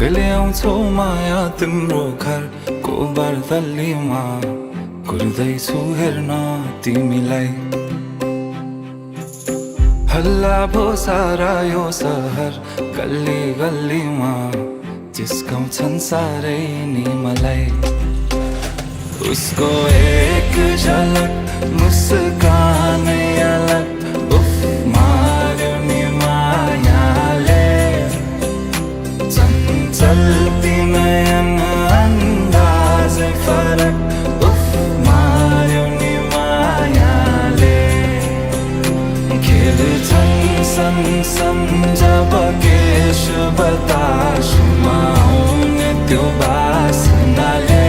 कहिले आउँछौ माया तिम्रो घरको बर्दलीमा कुर्दैछु हेर्न तिमीलाई हल्ला भो सारा यो सहर गल्ली गल्लीमा जिस्काउँछन् सारै नि मलाई उसको एक झलक मुस्कानै अलग उफ मार्यो नि मायाले चञ्चल्ती नयन अन्दाजै फरक उफ मार्यो नि मायाले खेल्छन् सँगसँग जब केश बतासमा आउने त्यो बासनाले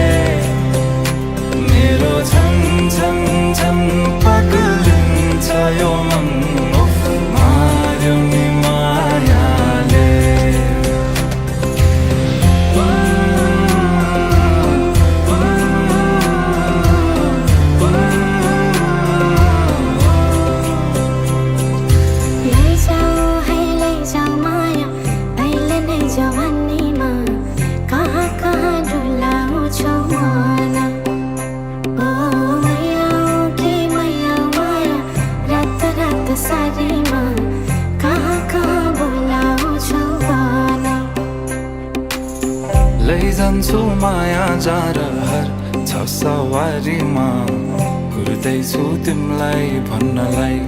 मेरो झन् झन् झन् पग्लिन्छ यो मन उफ मार्यो नि मायाले लैजान्छु माया जारहर छ सवारीमा कुर्दैछु तिमीलाई भन्नलाई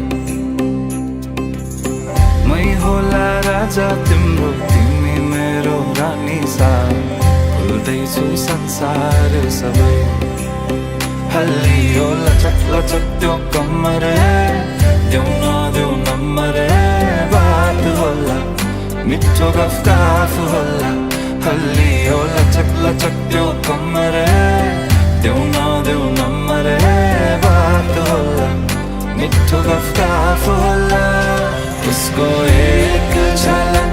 मै होला राजा तिम्रो तिमी मेरो रानी सा भुल्दैछु संसार सबै हल्लियो लचक लचक त्यो कम्मर देऊ नदेऊ नम्बर बात होला मिठो गफ होला हल्लियो लचक लचक त्यो कम्मर देऊ नदेऊ नम्बर बात होला मिठो गफ होला उसको एक झलक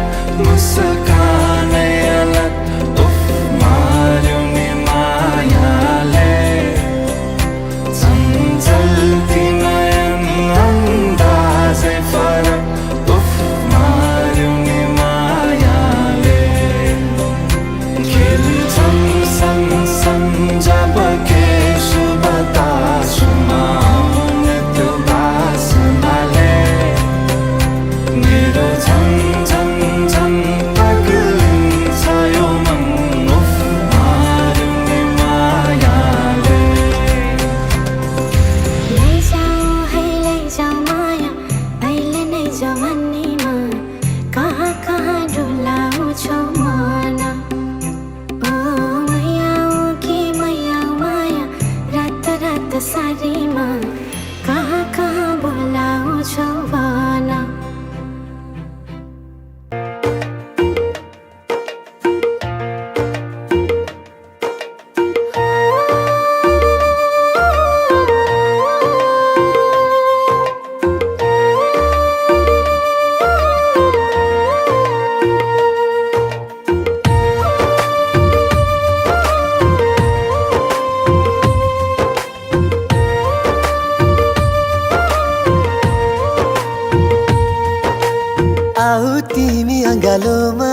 मुस्कानै अलग उफ मार्यो नि मायाले चञ्चल्ती नयन अन्दाजै फरक उफ मार्यो नि मायाले खेल्छन् सँगसँग जब केश बतासमा आउने त्यो बासनाले मेरो झन् झन् झन् पग्लिन्छ यो मन उफ मार्यो नि मायाले लैजाऊ माया अहिले नै जवानीमा कहाँ कहाँ डुलाउँछौ मन रात सारीमा कहाँ कहाँ बोलाउँछौ भन आऊ तिमी अँगालोमा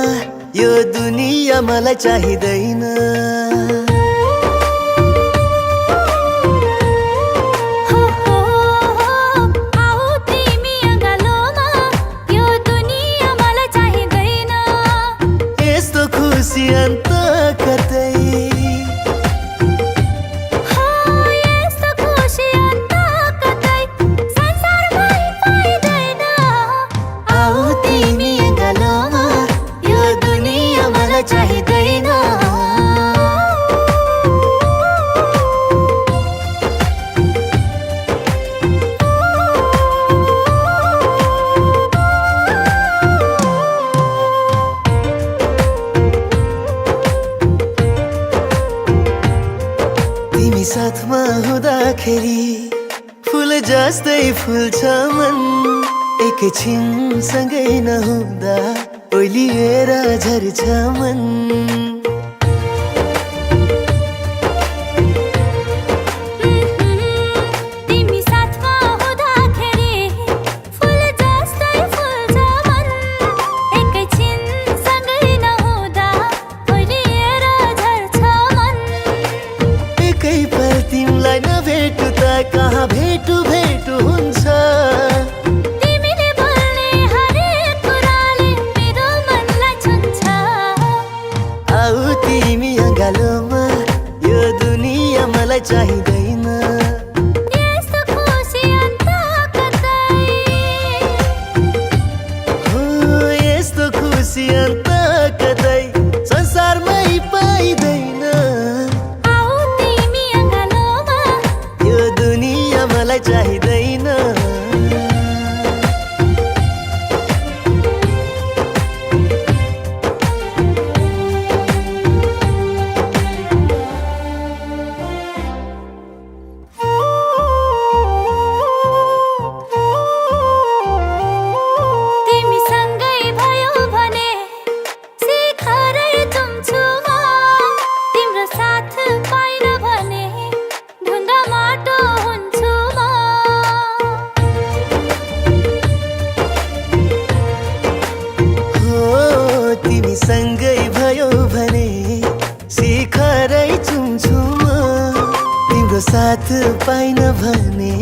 यो दुनिया मलाई चाहिँदैन आऊ तिमी अँगालोमा यो दुनिया मलाई चाहिँदैन यस्तो खुसी अन्त कतै चाहिँदैन तिमी साथमा हुँदाखेरि फुल जस्तै फुल्छ मन एकैछिन सँगै नहुँदा ओइलिएर झर्छ मन तिमी साथमा हुँदाखेरि फुल जस्तै फुल्छ मन एकैछिन सँगै नहुँदा यही पल तिमीलाई नभेटु त कहाँ भेटु भेटु हुन्छ। तिमीले बोल्ने हरेक कुराले मेरो मनलाई छुन्छ। आऊ तिमी अँगालोमा, यो दुनिया मलाई चाहिँदैन। यस्तो खुसी अन्त कतै, हो यस्तो खुसी अन्त कतै संसारमै पाइँदैन। आऊ तिमी अँगालोमा, यो दुनिया मलाई चाहिँदैन। तिमीसँगै भयो भने शिखरै चुम्छु म। तिम्रो साथ पाइन भने ढुङ्गा माटो हुन्छु म। हो तिमीसँगै भयो भने शिखरै चुम्छु म। तिम्रो साथ पाइन भने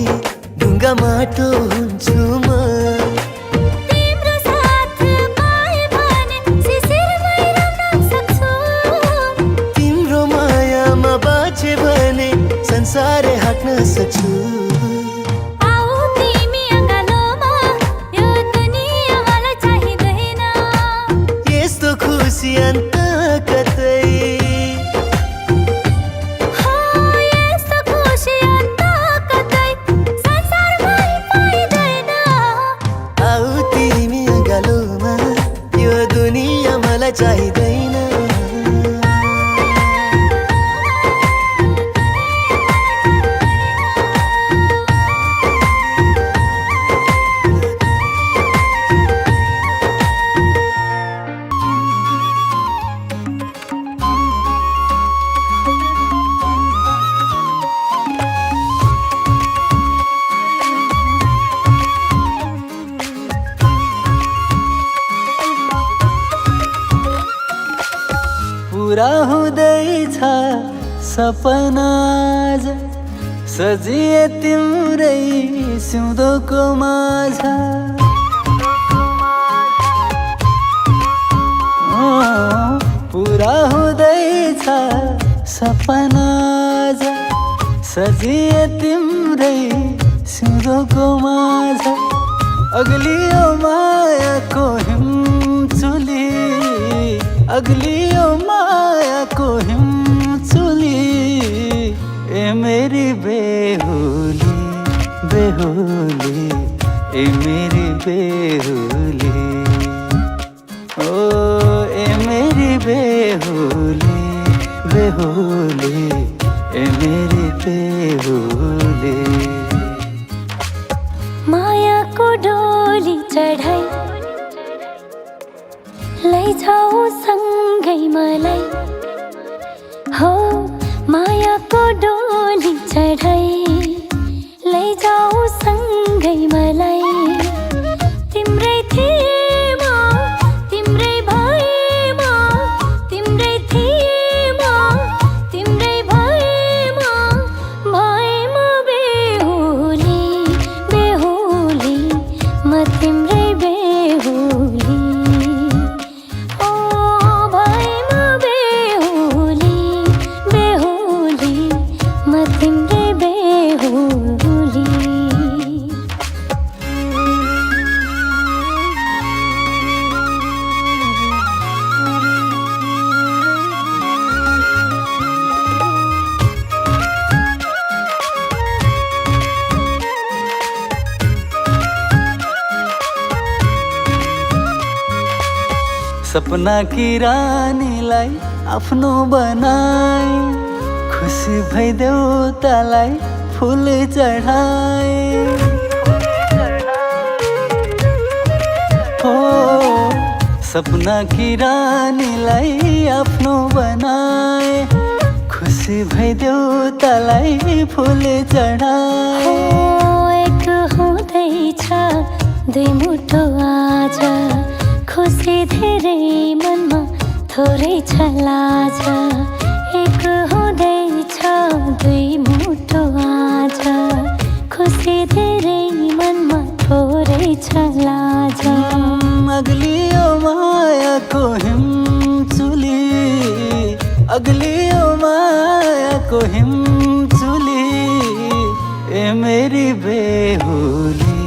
ढुङ्गा माटो हुन्छु म। तिम्रो साथ पाएँ भने शिशिरमै रम्न सक्छु। तिम्रो मायामा बाँचे भने संसारै हाँक्न सक्छु। आऊ तिमी अँगालोमा, यो दुनिया मलाई चाहिँदैन। यस्तो खुसी अन्त कतै, हो यस्तो खुसी अन्त कतै संसारमै पाइँदैन। आऊ तिमी अँगालोमा, यो दुनिया मलाई चाहिँदैन। पुरा हुँदैछ सपना आज, सजिए तिम्रै सिउँदोको माझ। पुरा हुँदैछ सपना आज, सजिए तिम्रै सिउँदोको माझ। अग्लियो मायाको हिमचुली, अग्लियो मायाको हिमचुली। ए मेरी बेहुली बेहुली, ए मेरी बेहुली। ओ ए मेरी बेहुली बेहुली, ए मेरी बेहुली। मायाको डोली चढाई लैजाऊ सँगै मलाई। हो मायाको डोली चढाई लैजाऊ सँगै मलाई। तिम्रै थिएँ म, तिम्रै भएँ म, तिम्रै थिएँ म, तिम्रै भएँ म। भएँ म बेहुली बेहुली, म तिम्रै बेहुली। ओ भएँ म बेहुली बेहुली, म तिम्रै बेहुली। सपना की रानीलाई आफ्नो बनाए, खुसी भइदेऊ तलाई फुल चढाए। हो सपना की रानीलाई आफ्नो बनाए, खुसी भइदेऊ तलाई फुल चढाए। एक हुँदैछ दुई मुठो आज, खुसी धेरै मनमा थोरै छ लाज। एक हुँदैछ दुई को हिमचुली अगली ओ माया को हिमचुली ए मेरी बेहुली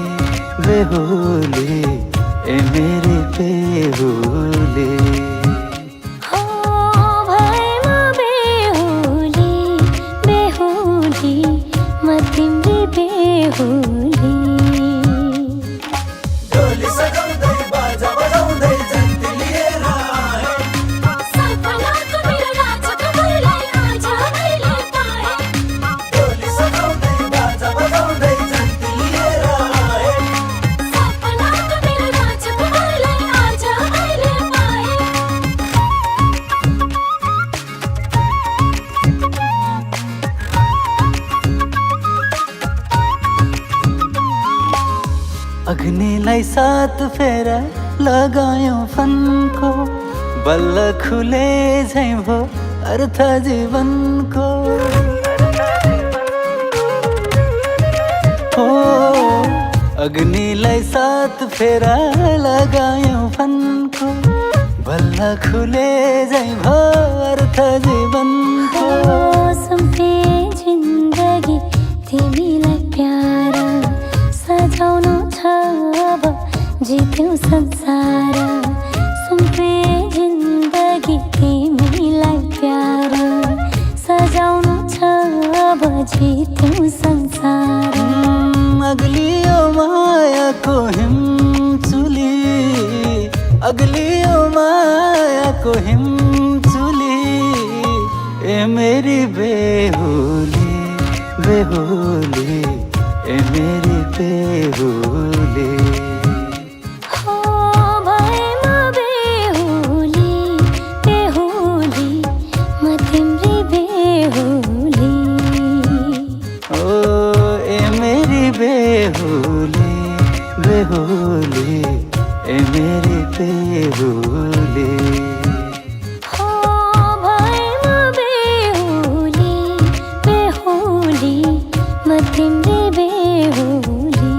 बेहुली ए मेरी बेहुली हो भएमा बेहुली बेहुली म तिम्री बेहुली डोली सजाउँदै बाजा बजाउँदै जन्ती लिएर आए सपनाको मेरो राजकुमारलाई आज मैले पाएँ डोली सजाउँदै बाजा बजाउँदै जन्ती लिएर आए सपनाको मेरो राजकुमारलाई आज मैले पाएँ अग्निलाई सात फेरा लगायौं फनको बल्ल खुले झैं भो अर्थ जीवनको हो अग्निलाई सात फेरा लगायौं फनको बल्ल खुले झैं भो अर्थ जीवनको सुम्पे जिन्दगी तिमीलाई प्यारा सजाउनु छ अब जित्यौ संसार सुम्पे जिन्दगी तिमीलाई प्यारा सजाउनु छ अब जित्यौ संसार अगली ओ माया को हिमचुली अगली ओ माया को हिमचुली ए मेरी बेहुली बेहुली ए मेरी बेहुली हो भएमा बेहुली बेहुली म तिम्री बेहुली ओ ए मेरी बेहुली बेहुली ए मेरी बेहुली हो भएमा बेहुली बेहुली म तिम्री बेहुली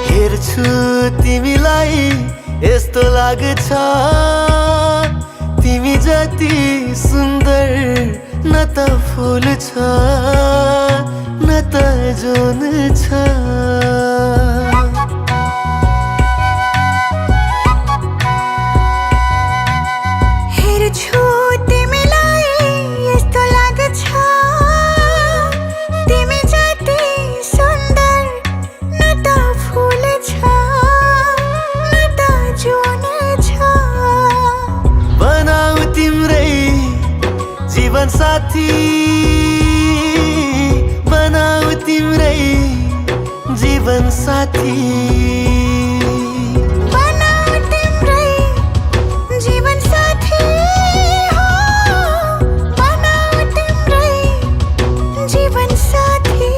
हेर्छु तिमीलाई यस्तो लाग्छ तिमी जति सुन्दर न त फुल छ न त जुन छ हेर्छु तिमीलाई यस्तो लाग्छ तिमी जति सुन्दर न त फुल छ न त जुन छ बनाऊ तिम्रै जीवन साथी बनाऊ तिम्रै जीवन साथी बनाऊ तिम्रै जीवन साथी हो बनाऊ तिम्रै जीवन साथी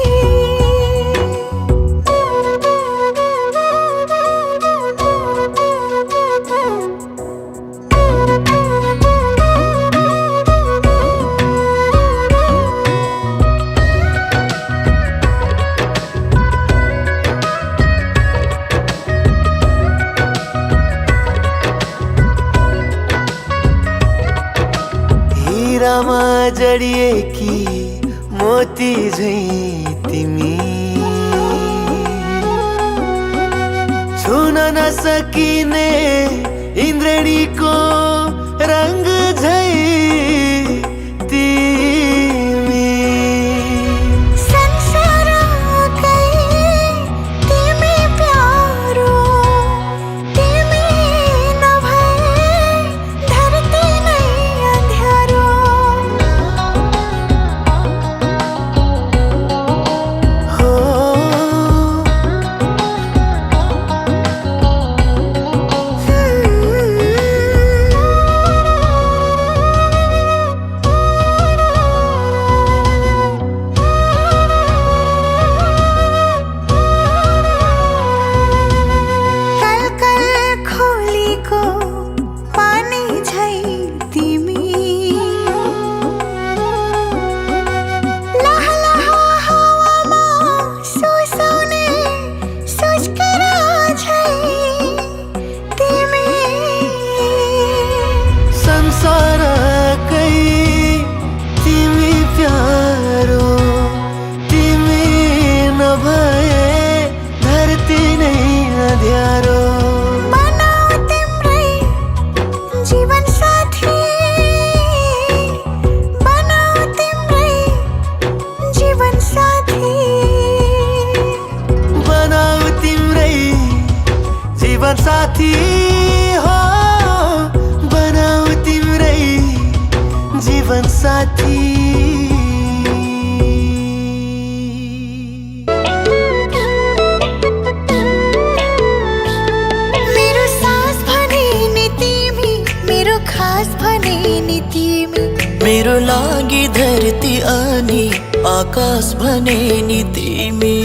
हिरामा जडिएकी मोती झैं तिमी छुन नसकिने इन्द्रणीको रंग झैं तिमी संसारकै तिमी प्यारो तिमी नभए धरती नै अँध्यारो हो साथी। मेरो सास भने नि तिमी, मेरो खास भने नि तिमी, मेरो लागि धरती अनि आकाश भने नि तिमी।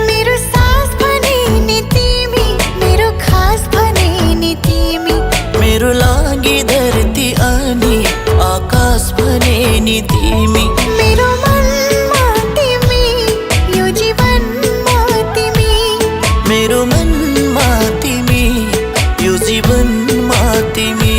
मेरो सास भने नि तिमी, मेरो खास भने नि तिमी, मेरो लागि धरती अनि आकाश भने नि तिमी। मेरो मनमा तिमी, यो जीवनमा तिमी, मेरो मनमा तिमी, यो जीवनमा तिमी।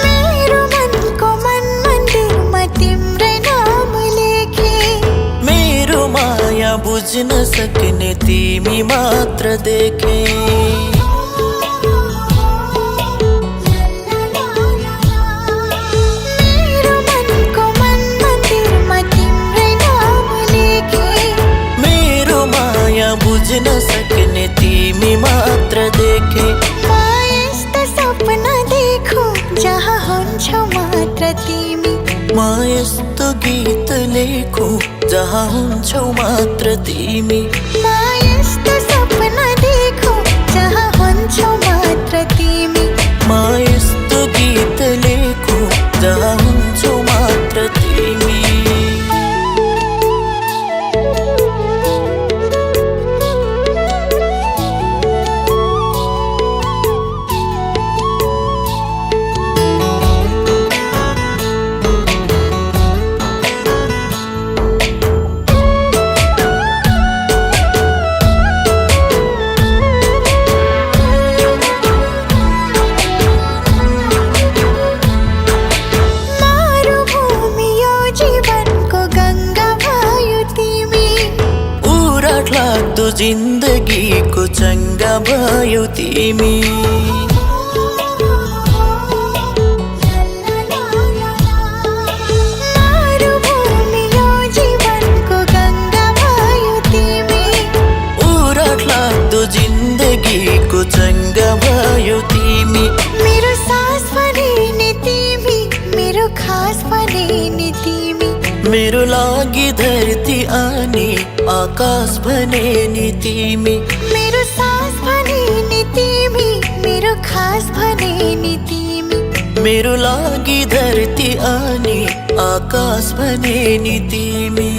मेरो मनको मन मन्दिरमा तिम्रै नाम लेखे, मेरो माया बुझ्न सक्ने तिमी मात्र देखे। मेरो मनको मन मन्दिरमा तिम्रै नाम लेखे, मेरो माया बुझ्न सक्ने तिमी मात्र देखे। म यस्तो सपना देखो जहाँ हुन्छौ मात्र तिमी, म यस्तो गीत लेखु जहाँ हुन्छौ मात्र तिमी। म यस्तो सपना देखो जहाँ हुन्छौ मात्र तिमी, म यस्तो गीत लेखु जहाँ हुन्छौ मात्र तिमी। मरुभूमि यो जीवनको गङ्गा भयो तिमी, उराट लाग्दो जिन्दगीको चङ्गा भयो तिमी। मरुभूमि यो जीवनको गङ्गा भयो तिमी, उराट लाग्दो जिन्दगीको चङ्गा भयो तिमी। मेरो सास भने नि तिमी, मेरो खास भने नि तिमी, मेरो लागि धरती अनि आकाश भने नि तिमी। मेरो सास भने नि तिमी, मेरो खास भने नि तिमी, मेरो लागि धरती अनि आकाश भने नि तिमी।